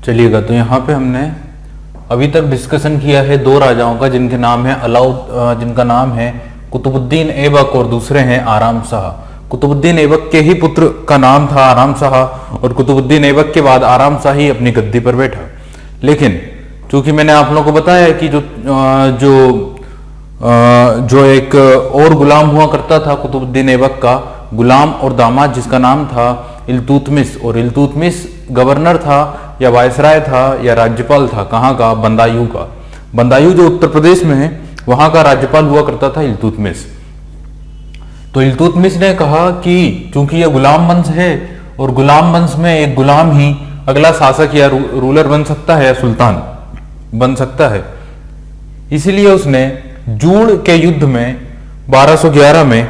चलिएगा, तो यहाँ पे हमने अभी तक डिस्कशन किया है दो राजाओं का, जिनके नाम है जिनका नाम है कुतुबुद्दीन ऐबक और दूसरे हैं आराम शाह। कुतुबुद्दीन ऐबक के ही पुत्र का नाम था आराम शाह और कुतुबुद्दीन ऐबक के बाद आराम शाह ही अपनी गद्दी पर बैठा। लेकिन चूंकि मैंने आप लोगों को बताया है कि जो एक और गुलाम हुआ करता था कुतुबुद्दीन ऐबक का, गुलाम और दामाद, जिसका नाम था इल्तुतमिश, और इल्तुतमिश गवर्नर था या वायसराय था या राज्यपाल था, कहाँ का? बंदायूं का। बंदायूं जो उत्तर प्रदेश में है, वहां का राज्यपाल हुआ करता था इल्तुतमिश। तो इल्तुतमिश ने कहा कि चूंकि यह गुलाम वंश है और गुलाम वंश में एक गुलाम ही अगला शासक या रूलर बन सकता है या सुल्तान बन सकता है, इसीलिए उसने जूड़ के युद्ध में 1211 में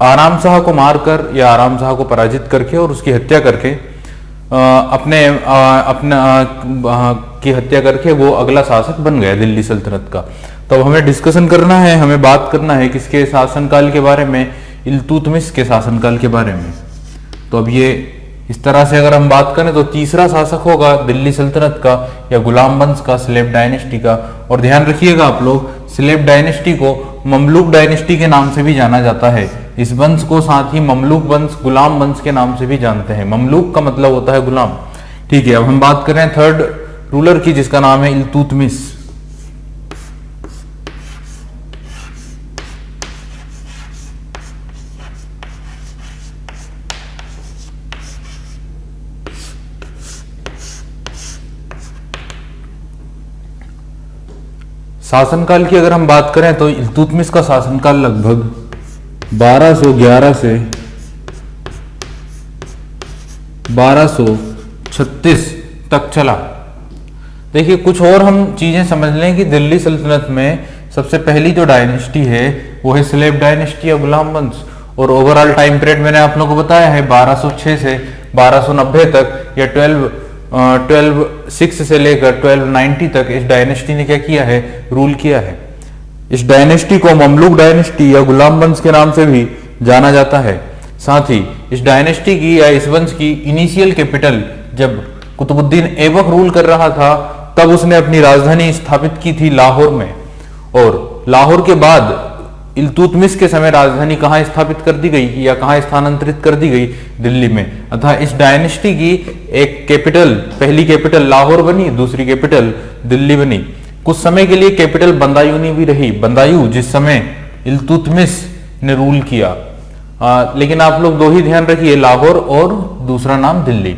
आराम शाह को मारकर या आराम शाह को पराजित करके और उसकी हत्या करके की हत्या करके वो अगला शासक बन गया दिल्ली सल्तनत का। तो अब हमें डिस्कशन करना है, हमें बात करना है किसके शासनकाल के बारे में? इल्तुतमिश के शासनकाल के बारे में। तो अब ये इस तरह से अगर हम बात करें तो तीसरा शासक होगा दिल्ली सल्तनत का या गुलाम वंश का, स्लेव डायनेस्टी का। और ध्यान रखिएगा आप लोग, स्लेव डायनेस्टी को ममलूक डायनेस्टी के नाम से भी जाना जाता है। इस वंश को साथ ही ममलूक वंश, गुलाम वंश के नाम से भी जानते हैं। ममलूक का मतलब होता है गुलाम। ठीक है, अब हम बात करें थर्ड रूलर की, जिसका नाम है इल्तुतमिश। शासनकाल की अगर हम बात करें तो इल्तुतमिश का शासनकाल लगभग 1211 से 1236 तक चला। देखिए, कुछ और हम चीजें समझ लें कि दिल्ली सल्तनत में सबसे पहली जो डायनेस्टी है वो है स्लेव डायनेस्टी या गुलाम वंश। और ओवरऑल टाइम पीरियड मैंने आप लोगों को बताया है 1206 से 1290 तक या 1206 से लेकर 1290 तक इस डायनेस्टी ने क्या किया है? रूल किया है। इस डायनेस्टी को ममलूक डायनेस्टी या गुलाम वंश के नाम से भी जाना जाता है। साथ ही इस डायनेस्टी की या इस वंश की इनिशियल कैपिटल, जब कुतुबुद्दीन ऐबक रूल कर रहा था तब उसने अपनी राजधानी स्थापित की थी लाहौर में, और लाहौर के बाद इल्तुतमिश के समय राजधानी कहाँ स्थापित कर दी गई या कहाँ स्थानांतरित कर दी गई? दिल्ली में। अतः इस डायनेस्टी की एक कैपिटल, पहली कैपिटल लाहौर बनी, दूसरी कैपिटल दिल्ली बनी। कुछ समय के लिए कैपिटल बंदायूं भी रही, बंदायूं जिस समय इल्तुतमिश ने रूल किया। लेकिन आप लोग दो ही ध्यान रखिए, लाहौर और दूसरा नाम दिल्ली।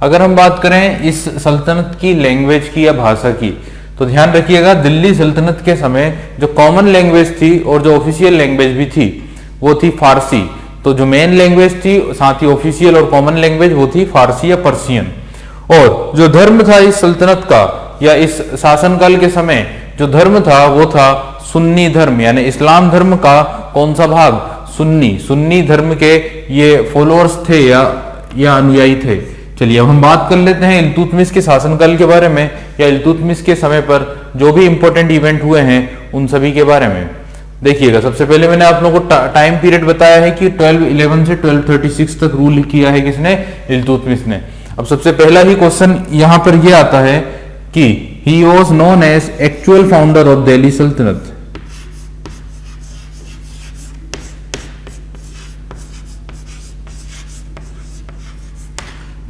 अगर हम बात करें इस सल्तनत की लैंग्वेज की या भाषा की, तो ध्यान रखिएगा दिल्ली सल्तनत के समय जो कॉमन लैंग्वेज थी और जो ऑफिशियल लैंग्वेज भी थी वो थी फारसी। तो जो मेन लैंग्वेज थी, साथ ही ऑफिशियल और कॉमन लैंग्वेज, वो थी फारसी या पर्शियन। और जो धर्म था इस सल्तनत का या इस शासनकाल के समय जो धर्म था वो था सुन्नी धर्म, यानी इस्लाम धर्म का कौन सा भाग? सुन्नी धर्म के ये फॉलोअर्स थे या अनुयायी थे। चलिए अब हम बात कर लेते हैं इल्तुतमिश के शासनकाल के बारे में या इल्तुतमिश के समय पर जो भी इंपॉर्टेंट इवेंट हुए हैं उन सभी के बारे में। देखिएगा, सबसे पहले मैंने आप लोगों को टाइम पीरियड बताया है कि 1211 से 1236 तक रूल किया है किसने? इल्तुतमिश ने। अब सबसे पहला ही क्वेश्चन यहां पर यह आता है कि he was known as actual founder of Delhi सल्तनत।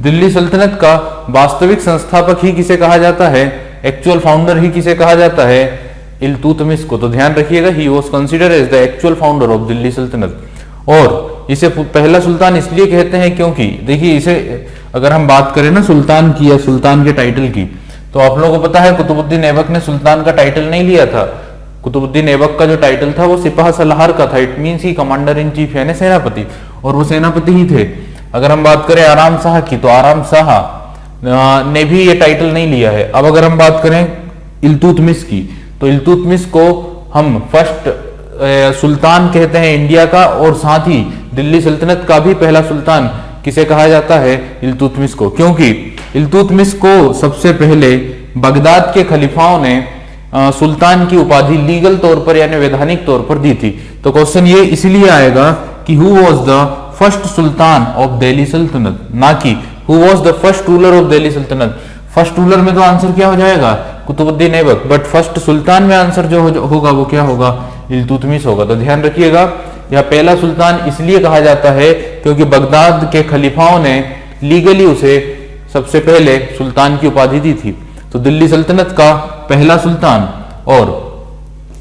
दिल्ली सल्तनत का वास्तविक संस्थापक ही किसे कहा जाता है? एक्चुअल फाउंडर ही किसे कहा जाता है? इल्तुतमिश को। तो ध्यान रखिएगा, he was considered as the actual founder of Delhi सल्तनत। और इसे पहला सुल्तान इसलिए कहते हैं क्योंकि देखिए, इसे अगर हम बात करें ना सुल्तान की या सुल्तान के टाइटल की, तो आप लोगों को पता है कुतुबुद्दीन ऐबक ने सुल्तान का टाइटल नहीं लिया था। कुतुबुद्दीन ऐबक का जो टाइटल था वो सिपाह सलाहर का था। It means he commander in chief, यानी सेनापति, और वो सेनापति ही थे। अगर हम बात करें आराम शाह की, तो आराम शाह ने भी ये टाइटल नहीं लिया है। अब अगर हम बात करें इल्तुतमिश की, तो इल्तुतमिश को हम फर्स्ट सुल्तान कहते हैं इंडिया का, और साथ ही दिल्ली सल्तनत का भी पहला सुल्तान किसे कहा जाता है? इल्तुतमिश को। क्योंकि इल्तुतमिश को सबसे पहले बगदाद के खलीफाओं ने सुल्तान की उपाधि लीगल तौर पर यानी वैधानिक तौर पर दी थी। तो क्वेश्चन ये इसलिए आएगा कि who was the first sultan of Delhi सल्तनत, ना कि who was the first ruler of Delhi सल्तनत। फर्स्ट रूलर में तो आंसर क्या हो जाएगा, Qutubuddin Aibak, but first sultan में आंसर जो होगा वो क्या होगा, इल्तुतमिश होगा। तो ध्यान रखिएगा, यह पहला सुल्तान इसलिए कहा जाता है क्योंकि बगदाद के खलीफाओं ने लीगली उसे सबसे पहले सुल्तान की उपाधि दी थी। तो दिल्ली सल्तनत का पहला सुल्तान और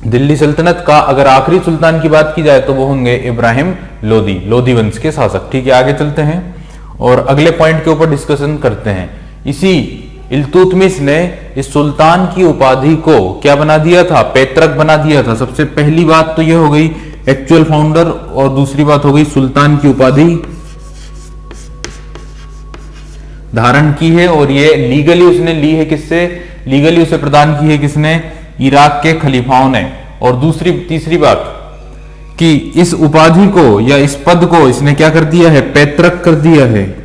दिल्ली सल्तनत का अगर आखिरी सुल्तान की बात की जाए तो वो होंगे इब्राहिम लोदी, लोदी वंश के शासक। ठीक है, आगे चलते हैं और अगले पॉइंट के ऊपर डिस्कशन करते हैं। इसी इल्तुतमिश ने इस सुल्तान की उपाधि को क्या बना दिया था, पैतृक बना दिया था। सबसे पहली बात तो यह हो गई एक्चुअल फाउंडर, और दूसरी बात हो गई सुल्तान की उपाधि धारण की है, और ये लीगली उसने ली है किससे, लीगली उसे प्रदान की है किसने, इराक के खलीफाओं ने। और तीसरी बात कि इस उपाधि को या इस पद को इसने क्या कर दिया है, पैतृक कर दिया है।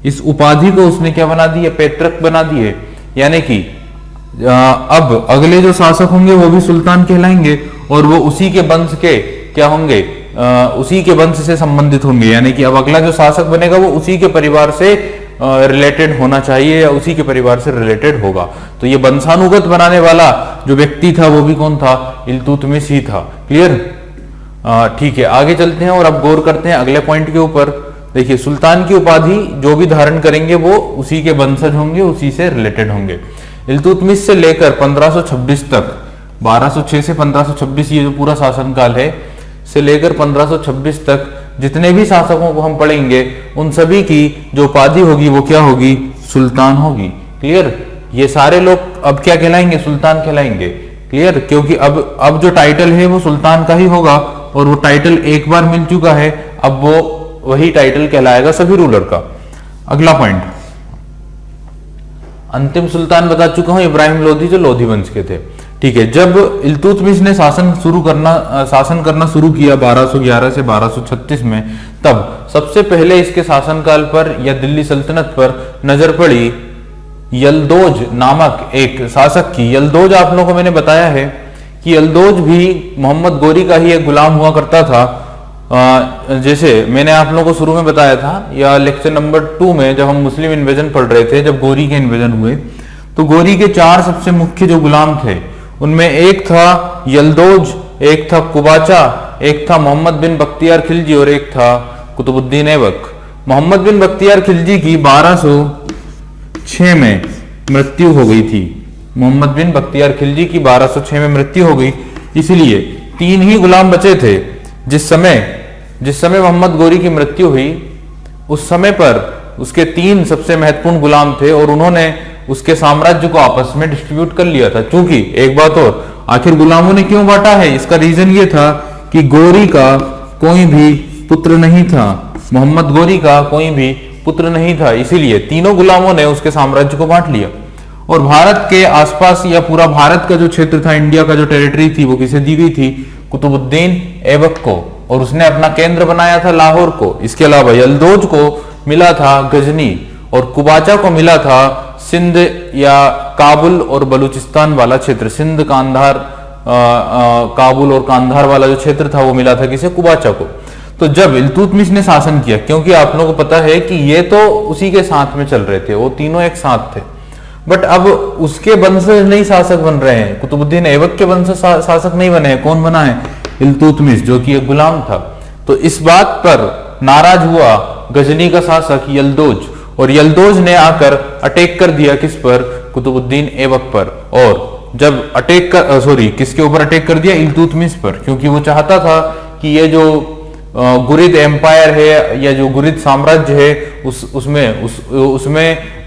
इस उपाधि को उसने क्या बना दी है, पैतृक बना दी है। यानी कि अब अगले जो शासक होंगे वो भी सुल्तान कहलाएंगे और वो उसी के वंश के क्या होंगे, उसी के वंश से संबंधित होंगे। यानी कि अब अगला जो शासक बनेगा वो उसी के परिवार से रिलेटेड होना चाहिए या उसी के परिवार से रिलेटेड होगा। तो ये वंशानुगत बनाने वाला जो व्यक्ति था वो भी कौन था, इल्तुतमिश ही था। क्लियर, ठीक है, आगे चलते हैं और अब गौर करते हैं अगले पॉइंट के ऊपर। देखिए, सुल्तान की उपाधि जो भी धारण करेंगे वो उसी के वंशज होंगे, उसी से रिलेटेड होंगे। इल्तुतमिश से लेकर 1526 तक, 1206 से 1526 ये जो पूरा शासनकाल है, से लेकर 1526 तक जितने भी शासकों को हम पढ़ेंगे उन सभी की जो उपाधि होगी वो क्या होगी, सुल्तान होगी। क्लियर, ये सारे लोग अब क्या कहलाएंगे, सुल्तान कहलाएंगे। क्लियर, क्योंकि अब जो टाइटल है वो सुल्तान का ही होगा और वो टाइटल एक बार मिल चुका है, अब वो वही टाइटल कहलाएगा सभी रूलर का। अगला पॉइंट, अंतिम सुल्तान बता चुका हूं, इब्राहिम लोदी जो लोधी वंश के थे। ठीक है, जब इल्तुतमिश ने शासन करना शुरू किया 1211 से 1236 में, तब सबसे पहले इसके शासनकाल पर या दिल्ली सल्तनत पर नजर पड़ी यल्दोज नामक एक शासक की। यल्दोज आप लोगों को मैंने बताया है कि यल्दोज भी मोहम्मद गोरी का ही एक गुलाम हुआ करता था। जैसे मैंने आप लोगों को शुरू में बताया था या लेक्चर नंबर 2 में जब हम मुस्लिम इन्वेजन पढ़ रहे थे, जब गोरी के इन्वेजन हुए तो गोरी के 4 सबसे मुख्य जो गुलाम थे उनमें एक था यल्दोज, एक था कुबाचा, एक था मोहम्मद बिन बख्तियार खिलजी और एक था कुतुबुद्दीन ऐबक। मोहम्मद बिन बख्तियार खिलजी की 1206 में मृत्यु हो गई थी। मोहम्मद बिन बख्तियार खिलजी की 1206 में मृत्यु हो गई, इसलिए 3 ही गुलाम बचे थे। जिस समय मोहम्मद गोरी की मृत्यु हुई उस समय पर उसके 3 सबसे महत्वपूर्ण गुलाम थे और उन्होंने उसके साम्राज्य को आपस में डिस्ट्रीब्यूट कर लिया था। क्योंकि एक बात और, आखिर गुलामों ने क्यों बांटा है, इसका रीजन ये था कि गोरी का कोई भी पुत्र नहीं था, मोहम्मद गोरी का कोई भी पुत्र नहीं था, इसीलिए तीनों गुलामों ने उसके साम्राज्य को बांट लिया। और भारत के आसपास या पूरा भारत का जो क्षेत्र था, इंडिया का जो टेरिटरी थी, वो किसे दी गई थी, कुतुबुद्दीन ऐबक को, और उसने अपना केंद्र बनाया था लाहौर को। इसके अलावा यल्दोज को मिला था गजनी और कुबाचा को मिला था सिंध या काबुल और बलूचिस्तान वाला क्षेत्र। सिंध, कांधार, काबुल और कांधार वाला जो क्षेत्र था वो मिला था किसे, कुबाचा को। तो जब इल्तुतमिश ने शासन किया, क्योंकि आप लोगों को पता है कि ये तो उसी के साथ में चल रहे थे, वो तीनों एक साथ थे, बट अब उसके वंशज नहीं शासक बन रहे हैं, कुतुबुद्दीन ऐबक के वंशज शासक नहीं बने हैं। कौन बना है, इल्तुतमिश, जो कि एक गुलाम था। तो इस बात पर नाराज हुआ गजनी का शासक यल्दोज, और यल्दोज ने आकर अटैक कर दिया किस पर, कुतुबुद्दीन ऐबक पर। और जब किसके ऊपर अटैक कर दिया, इल्तुतमिश पर, क्योंकि वो चाहता था कि ये जो गुरिद एम्पायर है या जो गुरिद साम्राज्य है उसमें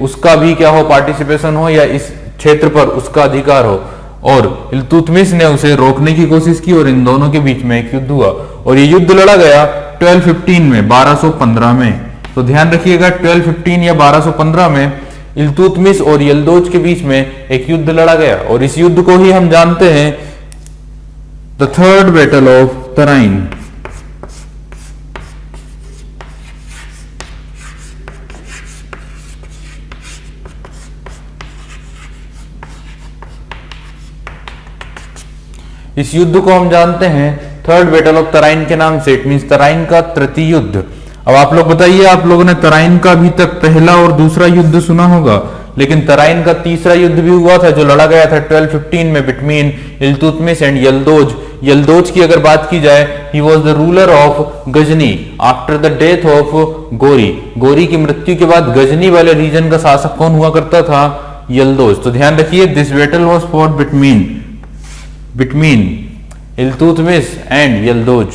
उसका भी क्या हो, पार्टिसिपेशन हो, या इस क्षेत्र पर उसका अधिकार हो। और इल्तुतमिश ने उसे रोकने की कोशिश की और इन दोनों के बीच में एक युद्ध हुआ, और ये युद्ध लड़ा गया 1215 में, 1215 में। तो ध्यान रखिएगा, 1215 या 1215 में इल्तुतमिश और यल्दोज के बीच में एक युद्ध लड़ा गया, और इस युद्ध को ही हम जानते हैं the third battle of Tarain. इस युद्ध को हम जानते हैं थर्ड बैटल ऑफ तराइन के नाम से। इट मींस तराइन का तृतीय युद्ध। अब आप लोग बताइए, आप लोगों ने तराइन का अभी तक पहला और दूसरा युद्ध सुना होगा, लेकिन तराइन का तीसरा युद्ध भी हुआ था जो लड़ा गया था 1215 में बिटवीन इल्तुतमिश एंड यल्दोज। यल्दोज की अगर बात की जाए, he was the ruler of Ghazni after the death of Ghori. Ghori की मृत्यु के बाद गजनी वाले रीजन का शासक कौन हुआ करता था? यल्दोज। तो ध्यान रखिए, this battle was fought between Iltutmish and Yalduz.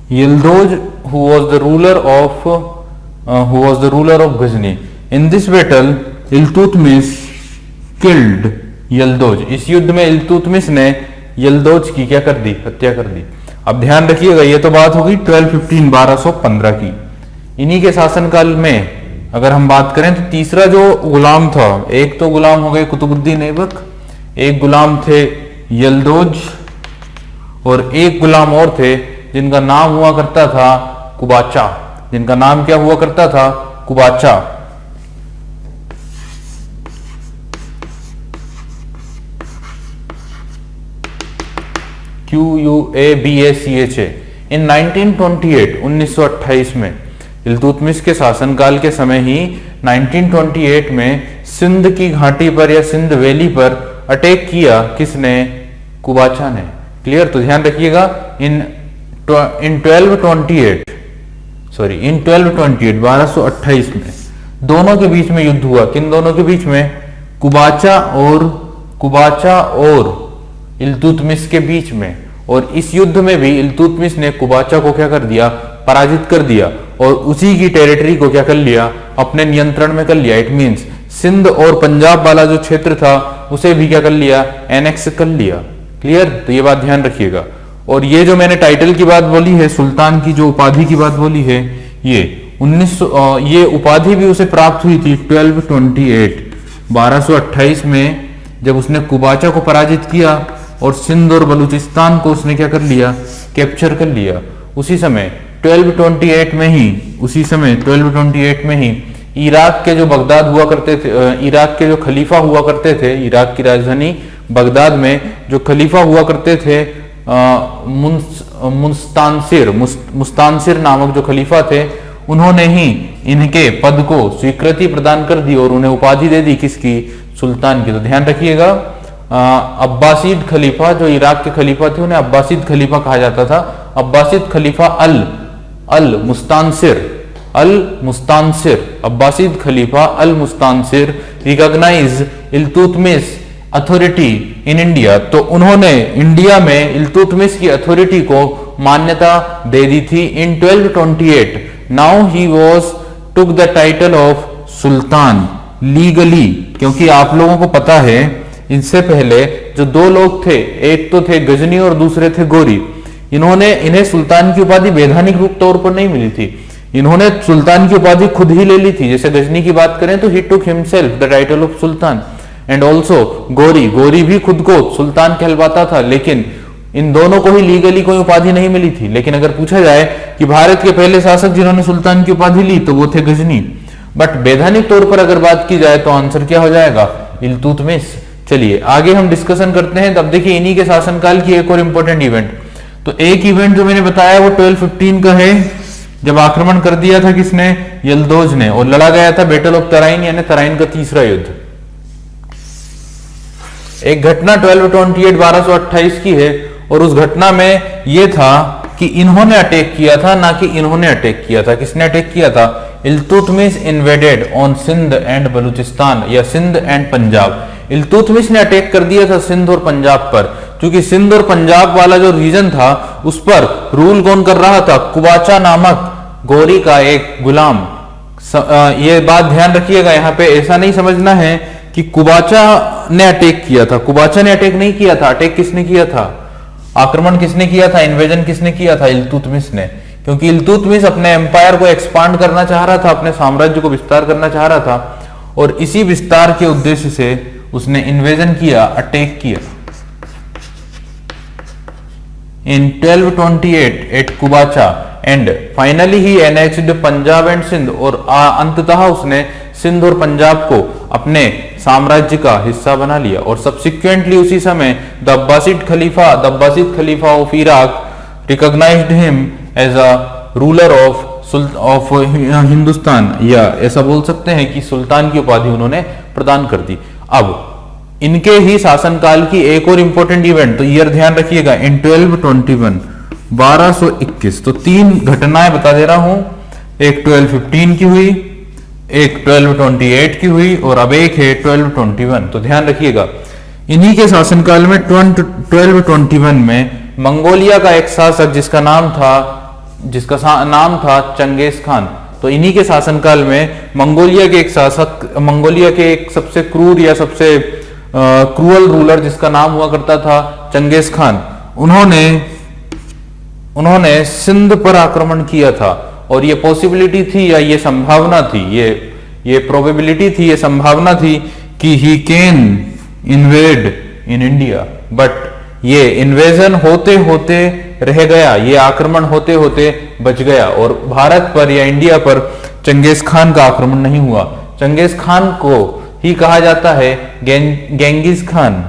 Yildoj, who was the ruler of Ghazni. In this battle, Iltutmish killed Yildoj. इस युद्ध में इल्तुतमिश ने यल्दोज की क्या कर दी? हत्या कर दी। अब ध्यान रखिएगा, ये तो बात होगी 1215 की। इन्हीं के शासनकाल में अगर हम बात करें तो तीसरा जो गुलाम था, एक तो गुलाम हो गए कुतुबुद्दीन ऐबक, एक गुलाम थे यल्दोज, और एक गुलाम और थे जिनका नाम हुआ करता था कुबाचा। जिनका नाम क्या हुआ करता था? कुबाचा। QUABACHA। इन 1928 में इल्तुतमिश के शासनकाल के समय ही 1928 में सिंध की घाटी पर या सिंध वैली पर अटैक किया। किसने? कुबाचा ने। क्लियर? तो ध्यान रखिएगा, इन 1228 में दोनों के बीच में युद्ध हुआ। किन दोनों के बीच में? कुबाचा और इल्तुतमिश के बीच में। और इस युद्ध में भी इल्तुतमिश ने कुबाचा को क्या कर दिया? पराजित कर दिया, और उसी की टेरिटरी को क्या कर लिया? अपने नियंत्रण में कर लिया। इट मींस सिंध और पंजाब वाला जो क्षेत्र था उसे भी क्या कर लिया? एनेक्स कर लिया। क्लियर? तो ये बात ध्यान रखिएगा। और ये जो मैंने टाइटल की बात बोली है, सुल्तान की जो उपाधि की बात बोली है, ये उपाधि भी उसे प्राप्त हुई थी 1228 में, जब उसने कुबाचा को पराजित किया और सिंध और बलूचिस्तान को उसने क्या कर लिया? कैप्चर कर लिया। उसी समय 1228 में ही इराक के जो बगदाद हुआ करते थे, इराक के जो खलीफा हुआ करते थे, इराक की राजधानी बगदाद में जो खलीफा हुआ करते थे, मुस्तानसिर नामक जो खलीफा थे, उन्होंने ही इनके पद को स्वीकृति प्रदान कर दी और उन्हें उपाधि दे दी। किसकी? सुल्तान की। तो ध्यान रखिएगा, अब्बासीद खलीफा जो इराक के खलीफा थे उन्हें अब्बासीद खलीफा कहा जाता था। अब्बासीद खलीफा अल मुस्तानसिर अब्बासीद खलीफा Al Mustansir recognise Iltutmish authority in India. तो उन्होंने इंडिया में इल्तुतमिश की अथॉरिटी को मान्यता दे दी थी इन 1228। Now he was took the title of Sultan legally. क्योंकि आप लोगों को पता है, इनसे पहले जो दो लोग थे, एक तो थे गजनी और दूसरे थे गोरी, इन्हें सुल्तान की उपाधि वैधानिक रूप तौर पर नहीं मिली थी। इन्होंने सुल्तान की उपाधि खुद ही ले ली थी। जैसे गजनी की बात करें तो he took himself the title of sultan, and also Ghori भी खुद को सुल्तान कहलवाता था, लेकिन इन दोनों को ही लीगली कोई उपाधि नहीं मिली थी। लेकिन अगर पूछा जाए कि भारत के पहले शासक जिन्होंने सुल्तान की उपाधि ली तो वो थे गजनी, बट वैधानिक तौर पर अगर बात की जाए तो आंसर क्या हो जाएगा? इल्तुतमिश। चलिए आगे हम डिस्कशन करते हैं। तब देखिए इन्हीं के शासनकाल की एक और इंपॉर्टेंट इवेंट। तो एक इवेंट जो मैंने बताया वो 1215 का है, जब आक्रमण कर दिया था किसने? यल्दोज ने, और लड़ा गया था बैटल ऑफ तराइन, यानी तराइन का तीसरा युद्ध। एक घटना 1228 की है, और उस घटना में यह था कि इन्होंने अटैक किया था, ना कि इन्होंने अटैक किया था। किसने अटैक किया था? Iltutmish invaded on Sindh and Baluchistan, या सिंध एंड पंजाब। इल्तुतमिश ने अटैक कर दिया था सिंध और पंजाब पर, क्योंकि सिंध और पंजाब वाला जो रीजन था उस पर रूल कौन कर रहा था? कुबाचा नामक गोरी का एक गुलाम। ये बात ध्यान रखिएगा, यहाँ पे ऐसा नहीं समझना है कि कुबाचा ने अटैक किया था। कुबाचा ने अटैक नहीं किया था। अटैक किसने किया था? आक्रमण किसने किया था? इन्वेजन किसने किया था? इल्तुतमिश ने। क्योंकि इल्तुतमिश अपने एम्पायर को एक्सपांड करना चाह रहा था, अपने साम्राज्य को विस्तार करना चाह रहा था, और इसी विस्तार के उद्देश्य से उसने इन्वेजन किया, अटैक किया। In 1228 at Kubacha and finally he annexed Punjab and Sindh, और अंततः उसने सिंध और पंजाब को अपने साम्राज्य का हिस्सा बना लिया। और सब्सिक्वेंटली उसी समय द अब्बासिड खलीफा of Iraq recognised him as a ruler of Hindustan, या ऐसा बोल सकते हैं कि सुल्तान की उपाधि उन्होंने प्रदान कर दी। अब इनके ही शासनकाल की एक और इंपॉर्टेंट इवेंट, तो ईयर ध्यान रखिएगा, इन 1221 तो 3 घटनाएं बता दे रहा हूं, एक 1215 की हुई, एक 1228 की हुई, और अब एक है 1221। तो ध्यान रखिएगा, इन्हीं के शासनकाल में 1221 में मंगोलिया का एक शासक जिसका नाम था चंगेज खान, तो इन्हीं के शासनकाल में मंगोलिया के एक सबसे क्रूर या सबसे क्रूअल रूलर जिसका नाम हुआ करता था चंगेज खान, उन्होंने सिंध पर आक्रमण किया था। और ये पॉसिबिलिटी थी या ये संभावना थी, ये प्रोबेबिलिटी थी, ये संभावना थी कि he can invade in India, but ये इन्वेजन होते होते रह गया, ये आक्रमण होते होते बच गया, और भारत पर या इंडिया पर चंगेज खान का आक्रमण नहीं हुआ। चंगेज खान को ही कहा जाता है गेंगिस खान।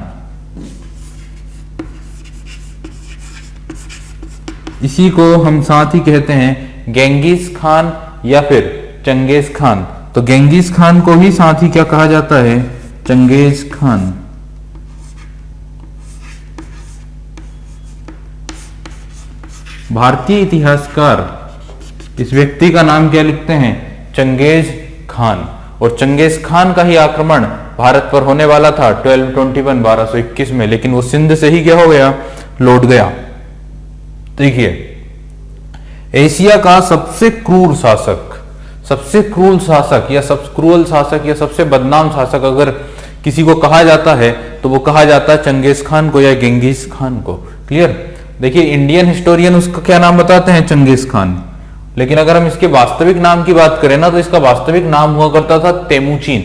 इसी को हम साथ ही कहते हैं गेंगिस खान या फिर चंगेज खान। तो गेंगिस खान को ही साथ ही क्या कहा जाता है, चंगेज खान। भारतीय इतिहासकार इस व्यक्ति का नाम क्या लिखते हैं, चंगेज खान। और चंगेज खान का ही आक्रमण भारत पर होने वाला था 1221 में, लेकिन वो सिंध से ही क्या हो गया, लौट गया। देखिए, एशिया का सबसे क्रूर शासक या क्रूअल शासक या सबसे बदनाम शासक अगर किसी को कहा जाता है तो वो कहा जाता है चंगेज खान को या गेंगिस खान को। क्लियर। देखिए, इंडियन हिस्टोरियन उसका क्या नाम बताते हैं, चंगेज खान। लेकिन अगर हम इसके वास्तविक नाम की बात करें ना, तो इसका वास्तविक नाम हुआ करता था तेमुचिन।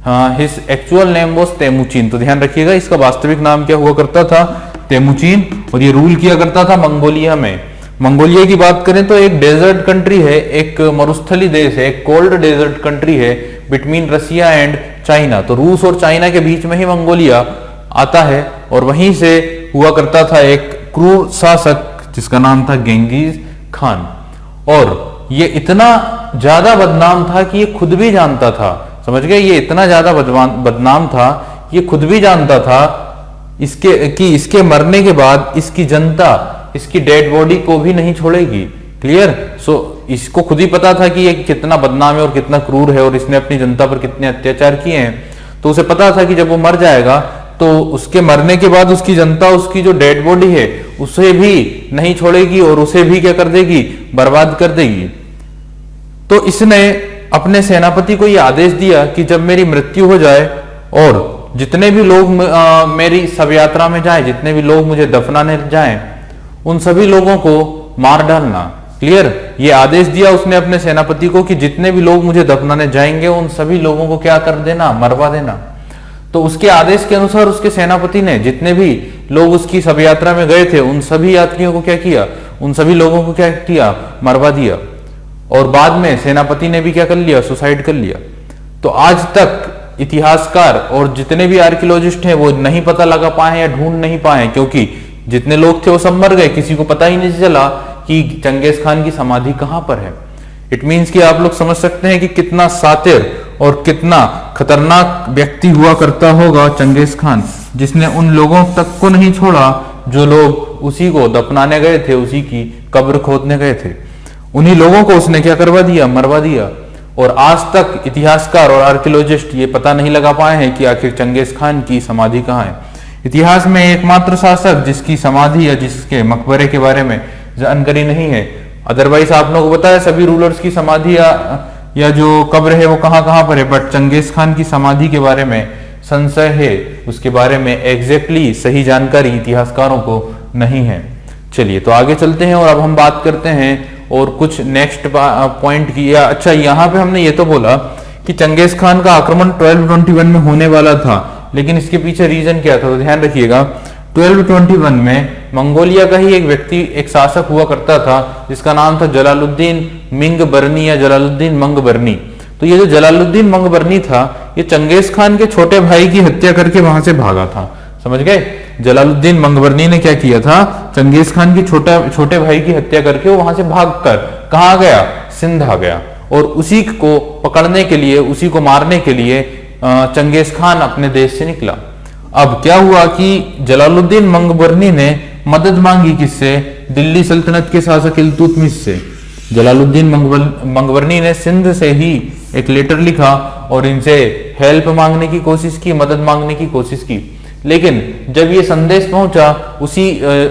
हाँ, his actual name was Temujin. तो ध्यान रखिएगा, इसका वास्तविक नाम क्या हुआ करता था, तेमुचिन। और ये रूल किया करता था मंगोलिया में। मंगोलिया की बात करें तो एक डेजर्ट कंट्री है, एक मरुस्थली देश है, एक कोल्ड डेजर्ट कंट्री है बिटवीन रसिया एंड चाइना। तो रूस और चाइना के बीच में ही मंगोलिया आता है, और वहीं से हुआ करता था एक क्रूर शासक जिसका नाम था गेंगिस खान। और ये इतना ज्यादा बदनाम था कि ये खुद भी जानता था, समझ गए, ये इतना ज्यादा बदनाम था, ये खुद भी जानता था इसके मरने के बाद इसकी जनता इसकी डेड बॉडी को भी नहीं छोड़ेगी। क्लियर। इसको खुद ही पता था कि ये कितना बदनाम है और कितना क्रूर है, और इसने अपनी जनता पर कितने अत्याचार किए हैं। तो उसे पता था कि जब वो मर जाएगा तो उसके मरने के बाद उसकी जनता उसकी जो डेड बॉडी है उसे भी नहीं छोड़ेगी, और उसे भी क्या कर देगी, बर्बाद कर देगी। तो इसने अपने सेनापति को यह आदेश दिया कि जब मेरी मृत्यु हो जाए और जितने भी लोग मेरी शव यात्रा में जाए, जितने भी लोग मुझे दफनाने जाएं, उन सभी लोगों को मार डालना। क्लियर। ये आदेश दिया उसने अपने सेनापति को कि जितने भी लोग मुझे दफनाने जाएंगे उन सभी लोगों को क्या कर देना, मरवा देना। तो उसके आदेश के अनुसार उसके सेनापति ने जितने भी लोग उसकी शव यात्रा में गए थे उन सभी यात्रियों को क्या किया, उन सभी लोगों को क्या किया, मरवा दिया। और बाद में सेनापति ने भी क्या कर लिया, सुसाइड कर लिया। तो आज तक इतिहासकार और जितने भी आर्कियोलॉजिस्ट हैं वो नहीं पता लगा पाए या ढूंढ नहीं पाए, क्योंकि जितने लोग थे वो सब मर गए, किसी को पता ही नहीं चला कि चंगेज खान की समाधि कहां पर है। इट मीन्स कि आप लोग समझ सकते हैं कि कितना सातिर और कितना खतरनाक व्यक्ति हुआ करता होगा चंगेज खान, जिसने उन लोगों तक को नहीं छोड़ा जो लोग उसी को दफनाने गए थे, उसी की कब्र खोदने गए थे। उन्हीं लोगों को उसने क्या करवा दिया, मरवा दिया। और आज तक इतिहासकार और आर्कियोलॉजिस्ट ये पता नहीं लगा पाए हैं कि आखिर चंगेज खान की समाधि कहाँ है। इतिहास में एकमात्र शासक जिसकी समाधि या जिसके मकबरे के बारे में जानकारी नहीं है। अदरवाइज आप लोगों को पता है सभी रूलर्स की समाधि या जो कब्र है वो कहाँ कहाँ पर है, बट चंगेज खान की समाधि के बारे में संशय है, उसके बारे में एग्जैक्टली सही जानकारी इतिहासकारों को नहीं है। चलिए तो आगे चलते हैं और अब हम बात करते हैं और कुछ नेक्स्ट पॉइंट की। अच्छा, यहाँ पे हमने ये तो बोला कि चंगेज खान का आक्रमण 1221 में होने वाला था, लेकिन इसके पीछे रीजन क्या था, तो ध्यान रखिएगा 1221 में मंगोलिया का ही एक व्यक्ति, एक शासक हुआ करता था जिसका नाम था जलालुद्दीन मिंगबरनी या जलालुद्दीन मंगबरनी। तो ये जो जलालुद्दीन मंगबरनी था, ये चंगेज खान के छोटे भाई की हत्या करके वहां से भागा था। समझ गए? जलालुद्दीन मंगबरनी ने क्या किया था, चंगेज खान की छोटे भाई की हत्या करके वो वहां से भागकर कहाँ गया, सिंध आ गया। और उसी को पकड़ने के लिए, उसी को मारने के लिए चंगेज खान अपने देश से निकला। अब क्या हुआ कि जलालुद्दीन मंगबरनी ने मदद मांगी किससे, दिल्ली सल्तनत के शासक इल्तुतमिश से। जलालुद्दीन मंगबरनी ने सिंध से ही एक लेटर लिखा और इनसे हेल्प मांगने की कोशिश की, मदद मांगने की कोशिश की। लेकिन जब ये संदेश पहुंचा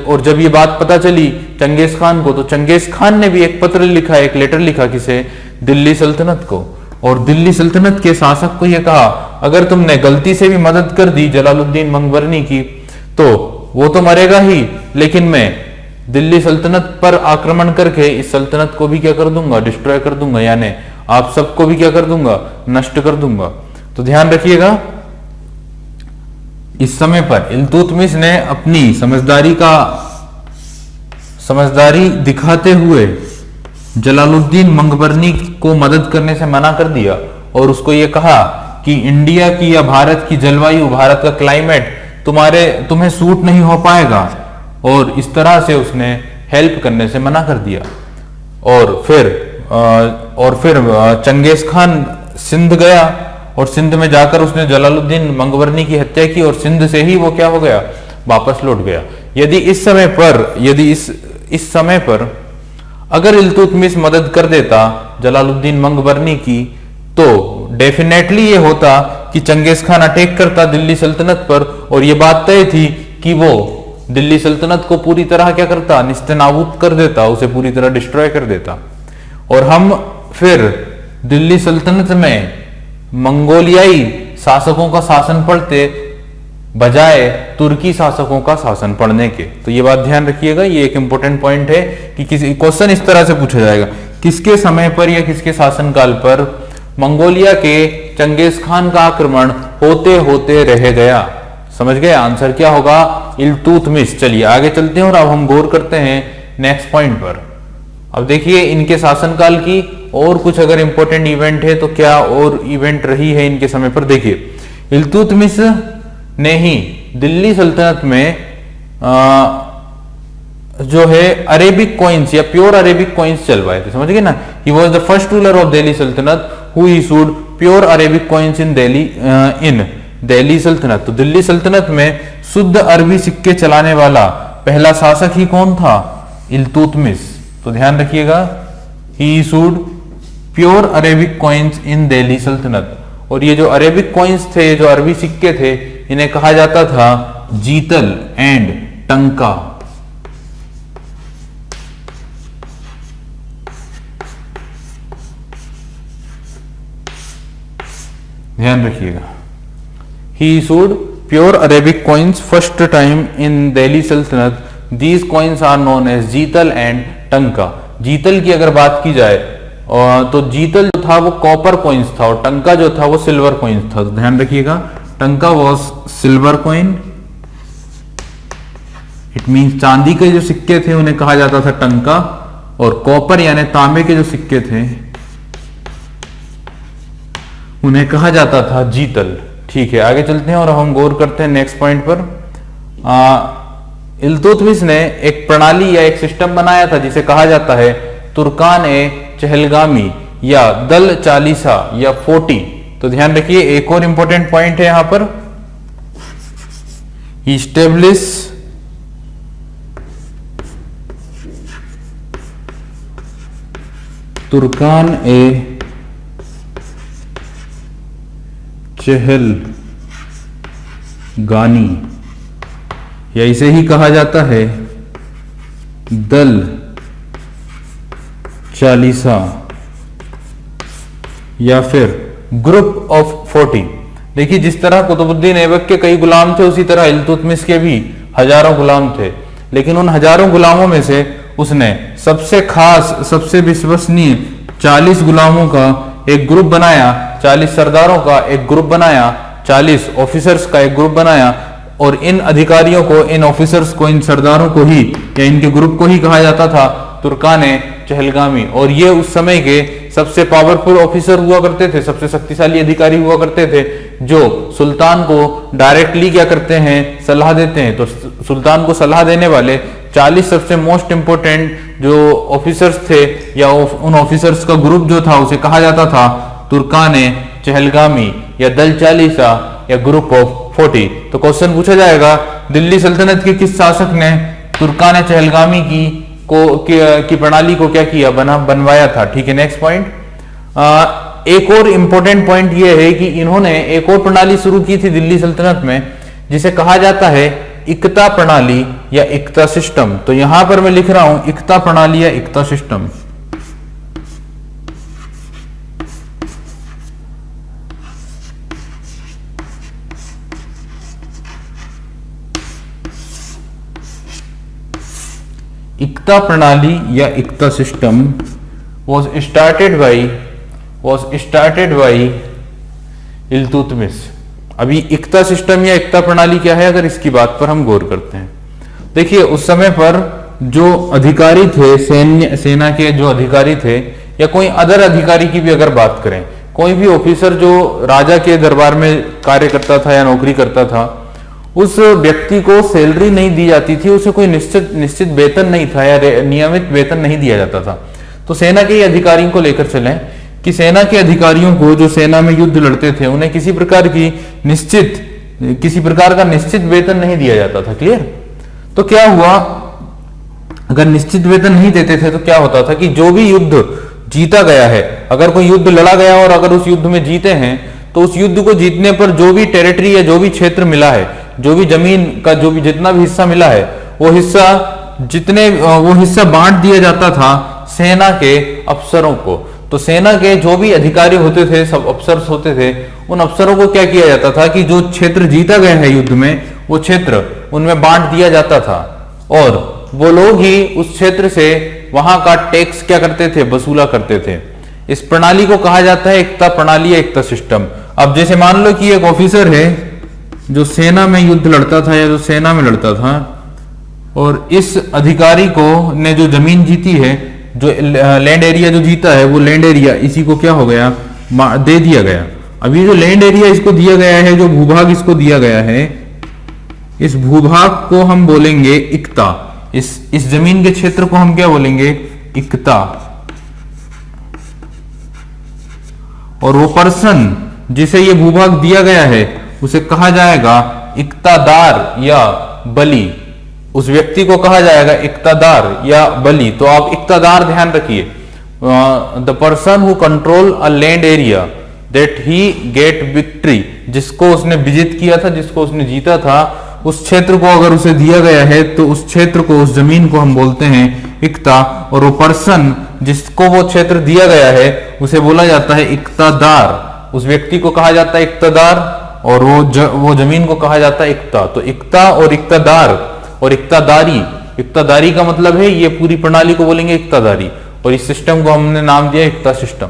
और जब ये बात पता चली चंगेज खान को, तो चंगेज खान ने भी एक पत्र लिखा, एक लेटर लिखा किसे, दिल्ली सल्तनत को। और दिल्ली सल्तनत के शासक को यह कहा, अगर तुमने गलती से भी मदद कर दी जलालुद्दीन मंगबरनी की, तो वो तो मरेगा ही, लेकिन मैं दिल्ली सल्तनत पर आक्रमण करके इस सल्तनत को भी क्या कर दूंगा, डिस्ट्रॉय कर दूंगा, यानी आप सबको भी क्या कर दूंगा, नष्ट कर दूंगा। तो ध्यान रखिएगा, इस समय पर इल्तुतमिश ने अपनी समझदारी दिखाते हुए जलालुद्दीन मंगबरनी को मदद करने से मना कर दिया और उसको यह कहा कि इंडिया की या भारत की जलवायु, भारत का क्लाइमेट तुम्हें सूट नहीं हो पाएगा, और इस तरह से उसने हेल्प करने से मना कर दिया। और फिर चंगेज खान सिंध गया और सिंध में जाकर उसने जलालुद्दीन मंगबरनी की हत्या की और सिंध से ही वो क्या हो गया, वापस लौट गया। यदि इस समय पर अगर इल्तुतमिश मदद कर देता जलालुद्दीन मंगबरनी की, तो डेफिनेटली ये होता कि चंगेज खान अटैक करता दिल्ली सल्तनत पर, और ये बात तय थी कि वो दिल्ली सल्तनत को पूरी तरह क्या करता, निस्तेनाबूद कर देता, उसे पूरी तरह डिस्ट्रॉय कर देता। और हम फिर दिल्ली सल्तनत में मंगोलियाई शासकों का शासन पढ़ते बजाय तुर्की शासकों का शासन पढ़ने के। तो ये बात ध्यान रखिएगा, ये एक इंपॉर्टेंट पॉइंट है कि किसी क्वेश्चन इस तरह से पूछा जाएगा, किसके समय पर या किसके शासनकाल पर मंगोलिया के चंगेज खान का आक्रमण होते होते रह गया। समझ गए? आंसर क्या होगा, इल्तुतमिश। चलिए आगे चलते हैं और अब हम गौर करते हैं नेक्स्ट पॉइंट पर। अब देखिए इनके शासनकाल की और कुछ अगर इंपॉर्टेंट इवेंट है तो क्या और इवेंट रही है इनके समय पर। देखिए इल्तुतमिश ने ही दिल्ली सल्तनत में जो है अरेबिक कॉइन्स या प्योर अरेबिक कॉइन्स चलवाए थे। समझ गए ना, he was the first ruler of Delhi सल्तनत who issued pure Arabic coins in Delhi सल्तनत। तो दिल्ली सल्तनत में शुद्ध अरबी सिक्के चलाने वाला पहला शासक ही कौन था, इल्तुतमिश। तो ध्यान रखिएगा, he issued pure Arabic coins in Delhi सल्तनत। और ये जो अरेबिक कॉइन्स थे, जो अरबी सिक्के थे, इन्हें कहा जाता था जीतल एंड टंका। ध्यान रखिएगा, he issued pure Arabic coins first time in Delhi सल्तनत। These coins are known as jital and tanka. Jital की अगर बात की जाए तो जीतल जो था वो कॉपर कॉइन्स था और टंका जो था वो सिल्वर कॉइन्स था। तो ध्यान रखिएगा, टंका was silver coin, it means चांदी के जो सिक्के थे उन्हें कहा जाता था टंका, और कॉपर यानी तांबे के जो सिक्के थे उन्हें कहा जाता था जीतल। ठीक है, आगे चलते हैं और हम गौर करते हैं नेक्स्ट पॉइंट पर। इल्तुतमिश ने एक प्रणाली या एक सिस्टम बनाया था जिसे कहा जाता है तुर्कान ए चहलगामी या दल चालीसा या 40। तो ध्यान रखिए, एक और इंपॉर्टेंट पॉइंट है यहां पर, इस्टेब्लिश तुर्कान ए चहलगानी, या इसे ही कहा जाता है दल चालीसा या फिर ग्रुप ऑफ 40। देखिए जिस तरह कुतुबुद्दीन ऐबक के कई गुलाम थे, उसी तरह इल्तुतमिश के भी हजारों गुलाम थे, लेकिन उन हजारों गुलामों में से उसने सबसे खास, सबसे विश्वसनीय 40 गुलामों का एक ग्रुप बनाया, 40 सरदारों का एक ग्रुप बनाया, 40 ऑफिसर्स का एक ग्रुप बनाया, और इन अधिकारियों को, इन ऑफिसर्स को, इन सरदारों को ही या इनके ग्रुप को ही कहा जाता था तुर्काने चहलगामी। और ये उस समय के सबसे पावरफुल ऑफिसर हुआ करते थे, सबसे शक्तिशाली अधिकारी हुआ करते थे, जो सुल्तान को डायरेक्टली क्या करते हैं, सलाह देते हैं। तो सुल्तान को सलाह देने वाले 40 सबसे मोस्ट इंपोर्टेंट जो ऑफिसर्स थे या उन ऑफिसर्स का ग्रुप जो था उसे कहा जाता था तुर्काने चहलगामी या दल 40 या ग्रुप ऑफ 40। तो क्वेश्चन पूछा जाएगा, दिल्ली सल्तनत के किस शासक ने तुर्काने चहलगामी की प्रणाली को क्या किया, बनवाया था। ठीक है, नेक्स्ट पॉइंट। एक और इंपॉर्टेंट पॉइंट यह है कि इन्होंने एक और प्रणाली शुरू की थी दिल्ली सल्तनत में, जिसे कहा जाता है इक्ता प्रणाली या इक्ता सिस्टम। तो यहां पर मैं लिख रहा हूं इक्ता प्रणाली या इक्ता सिस्टम। इक्ता प्रणाली या इक्ता system was started by Iltutmish. अभी इक्ता सिस्टम या इक्ता प्रणाली क्या है, अगर इसकी बात पर हम गौर करते हैं। देखिए, उस समय पर जो अधिकारी थे, सेना के जो अधिकारी थे या कोई अदर अधिकारी की भी अगर बात करें, कोई भी ऑफिसर जो राजा के दरबार में कार्य करता था या नौकरी करता था, उस व्यक्ति को सैलरी नहीं दी जाती थी, उसे कोई निश्चित वेतन नहीं था या नियमित वेतन नहीं दिया जाता था। तो सेना के अधिकारियों को लेकर चलें कि सेना के अधिकारियों को जो सेना में युद्ध लड़ते थे उन्हें किसी प्रकार का निश्चित वेतन नहीं दिया जाता था। क्लियर? तो क्या हुआ, अगर निश्चित वेतन नहीं देते थे तो क्या होता था कि जो भी युद्ध जीता गया है, अगर कोई युद्ध लड़ा गया और अगर उस युद्ध में जीते हैं तो उस युद्ध को जीतने पर जो भी टेरिटरी या जो भी क्षेत्र मिला है, जो भी जमीन का जितना भी हिस्सा मिला है, वो हिस्सा बांट दिया जाता था सेना के अफसरों को। तो सेना के जो भी अधिकारी होते थे, सब अफसर्स होते थे, उन अफसरों को क्या किया जाता था कि जो क्षेत्र जीता गया है युद्ध में, वो क्षेत्र उनमें बांट दिया जाता था और वो लोग ही उस क्षेत्र से वहां का टैक्स क्या करते थे, वसूला करते थे। इस प्रणाली को कहा जाता है इक्ता प्रणाली या इक्ता सिस्टम। अब जैसे मान लो कि एक ऑफिसर है जो सेना में युद्ध लड़ता था या जो सेना में लड़ता था, और इस अधिकारी को ने जो जमीन जीती है, जो लैंड एरिया जो जीता है, वो लैंड एरिया इसी को क्या हो गया, दे दिया गया। अभी जो लैंड एरिया इसको दिया गया है, जो भूभाग इसको दिया गया है, इस भूभाग को हम बोलेंगे इक्ता। इस जमीन के क्षेत्र को हम क्या बोलेंगे, इक्ता। और वो पर्सन जिसे ये भूभाग दिया गया है उसे कहा जाएगा इक्तादार या बली। उस व्यक्ति को कहा जाएगा इक्तादार या बली। तो आप इक्तादार ध्यान रखिए, the person who control a land area that he get victory. जिसको उसने विजित किया था, जिसको उसने जीता था, उस क्षेत्र को अगर उसे दिया गया है तो उस क्षेत्र को, उस जमीन को हम बोलते हैं इक्ता। और वो पर्सन जिसको वो क्षेत्र दिया गया है उसे बोला जाता है इक्तादार। उस व्यक्ति को कहा जाता है इक्तादार और वो जमीन को कहा जाता है इक्ता। तो इक्ता और इक्तादार और इक्तादारी का मतलब है ये पूरी प्रणाली को बोलेंगे इक्तादारी, और इस सिस्टम को हमने नाम दिया इक्ता सिस्टम।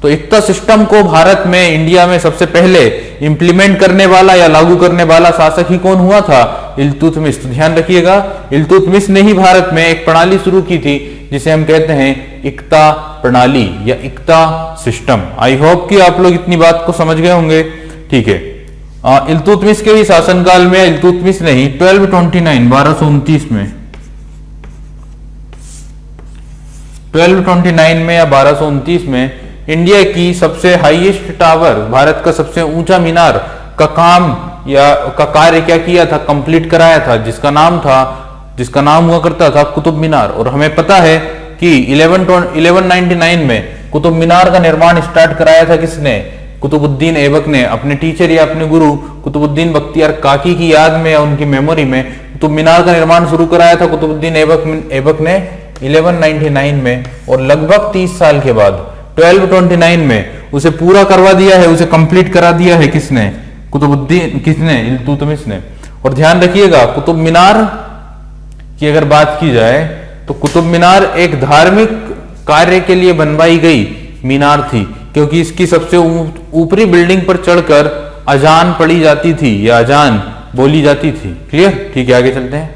तो इक्ता सिस्टम को भारत में, इंडिया में सबसे पहले इंप्लीमेंट करने वाला या लागू करने वाला शासक ही कौन हुआ था, इल्तुतमिश। तो ध्यान रखिएगा, इल्तुतमिश ने ही भारत में एक प्रणाली शुरू की थी जिसे हम कहते हैं इक्ता प्रणाली या इक्ता सिस्टम। आई होप कि आप लोग इतनी बात को समझ गए होंगे। ठीक है, इल्तुतमिश के भी शासनकाल में, इल्तुतमिश नहीं, 1229 में 1229 में या 1229 में इंडिया की सबसे हाईएस्ट टावर, भारत का सबसे ऊंचा मीनार का काम या का कार्य क्या किया था, कंप्लीट कराया था, जिसका नाम हुआ करता था कुतुब मीनार। और हमें पता है कि 1199 में कुतुब मीनार का निर्माण स्टार्ट कराया था किसने, कुतुबुद्दीन ऐबक ने, अपने टीचर या अपने गुरु कुतुबुद्दीन बख्तियार काकी की याद में या उनकी मेमोरी में कुतुब मीनार का निर्माण शुरू कराया था कुतुबुद्दीन ऐबक ने 1199 में। और लगभग 30 साल के बाद 1229 में उसे पूरा करवा दिया है, उसे कंप्लीट करा दिया है किसने, इल्तुतमिश ने। और ध्यान रखिएगा, कुतुब मीनार की अगर बात की जाए तो कुतुब मीनार एक धार्मिक कार्य के लिए बनवाई गई मीनार थी, क्योंकि इसकी सबसे ऊपरी बिल्डिंग पर चढ़कर अजान पढ़ी जाती थी या अजान बोली जाती थी। क्लियर? ठीक है, आगे चलते हैं।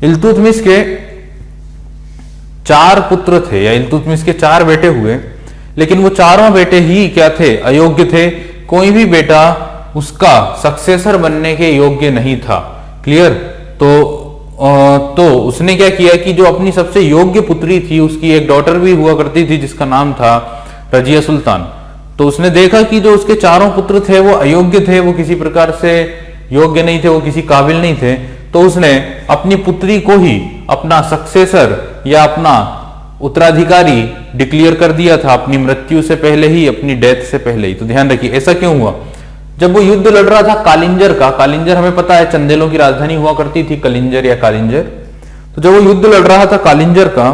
इल्तुतमिश के 4 पुत्र थे, या इल्तुतमिश के 4 बेटे हुए, लेकिन वो चारों बेटे ही क्या थे? अयोग्य थे। कोई भी बेटा उसका सक्सेसर बनने के योग्य नहीं था। क्लियर? तो उसने क्या किया कि जो अपनी सबसे योग्य पुत्री थी, उसकी एक डॉटर भी हुआ करती थी जिसका नाम था रजिया सुल्तान। तो उसने देखा कि जो उसके चारों पुत्र थे वो अयोग्य थे, वो किसी प्रकार से योग्य नहीं थे, वो किसी काबिल नहीं थे। तो उसने अपनी पुत्री को ही अपना सक्सेसर या अपना उत्तराधिकारी डिक्लेयर कर दिया था, अपनी मृत्यु से पहले ही, अपनी डेथ से पहले ही। तो ध्यान रखिए, ऐसा क्यों हुआ? जब वो युद्ध लड़ रहा था कालिंजर का, कालिंजर हमें पता है चंदेलों की राजधानी हुआ करती थी, कलिंजर या कालिंजर। तो जब वो युद्ध लड़ रहा था कालिंजर का,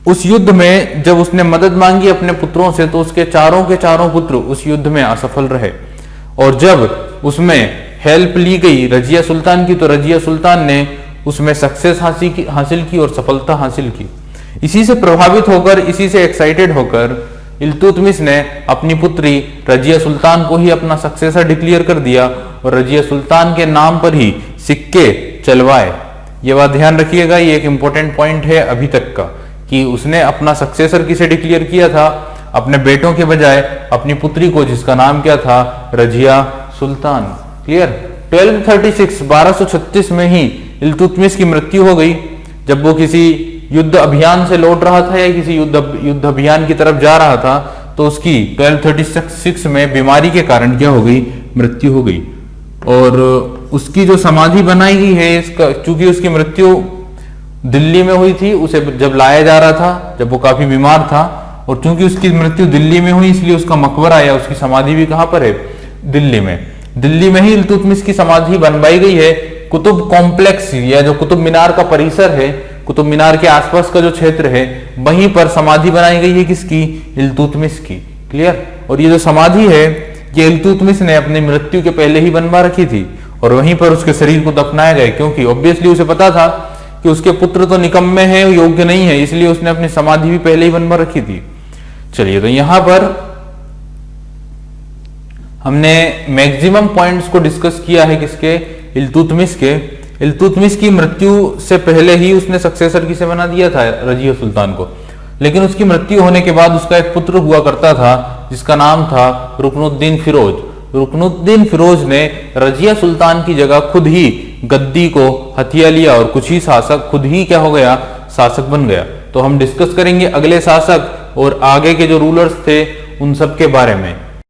उस युद्ध में जब उसने मदद मांगी अपने पुत्रों से, तो उसके चारों के चारों पुत्र उस युद्ध में असफल रहे। और जब उसमें हेल्प ली गई रजिया सुल्तान की, तो रजिया सुल्तान ने उसमें सक्सेस हासिल की और सफलता हासिल की। इसी से प्रभावित होकर, इसी से एक्साइटेड होकर इल्तुतमिश ने अपनी पुत्री रजिया सुल्तान को ही अपना सक्सेसर डिक्लेयर कर दिया और रजिया सुल्तान के नाम पर ही सिक्के चलवाए। ये बात ध्यान रखिएगा, ये एक इंपॉर्टेंट पॉइंट है अभी तक का, कि उसने अपना सक्सेसर किसे डिक्लेयर किया था? अपने बेटों के बजाय अपनी पुत्री को, जिसका नाम क्या था? रजिया सुल्तान। क्लियर? 1236 में ही इल्तुतमिश की मृत्यु हो गई, जब वो किसी युद्ध अभियान से लौट रहा था या किसी युद्ध अभियान की तरफ जा रहा था। तो उसकी 1236 में बीमारी के कारण क्या हो गई? मृत्यु हो गई। और उसकी जो समाधि बनाई गई है, इसका चूंकि उसकी मृत्यु दिल्ली में हुई थी, उसे जब लाया जा रहा था, जब वो काफी बीमार था, और चूंकि उसकी मृत्यु दिल्ली में हुई, इसलिए उसका मकबरा या उसकी समाधि भी कहां पर है? दिल्ली में। दिल्ली में ही इल्तुतमिश की समाधि बनवाई गई है। कुतुब कॉम्प्लेक्स या जो कुतुब मीनार का परिसर है, कुतुब मीनार के आसपास का जो क्षेत्र है, वहीं पर समाधि बनाई गई है किसकी? इल्तुतमिश की। क्लियर? और ये जो समाधि है, ये इल्तुतमिश ने अपनी मृत्यु के पहले ही बनवा रखी थी, और वहीं पर उसके शरीर को दफनाया गया, क्योंकि ऑब्वियसली उसे पता था कि उसके पुत्र तो निकम्मे हैं, योग्य नहीं है, इसलिए उसने अपनी समाधि भी पहले ही बनवा रखी थी। चलिए, तो यहां पर हमने मैक्सिमम पॉइंट्स को डिस्कस किया है किसके? इल्तुतमिश के। इल्तुतमिश की मृत्यु से पहले ही उसने सक्सेसर किसे बना दिया था? रजिया सुल्तान को। लेकिन उसकी मृत्यु होने के बाद उसका एक पुत्र हुआ करता था जिसका नाम था रुकनुद्दीन फिरोज। रुकनुद्दीन फिरोज ने रजिया सुल्तान की जगह खुद ही गद्दी को हथिया लिया और कुछ ही शासक खुद ही क्या हो गया? शासक बन गया। तो हम डिस्कस करेंगे अगले शासक और आगे के जो रूलर्स थे उन सब के बारे में।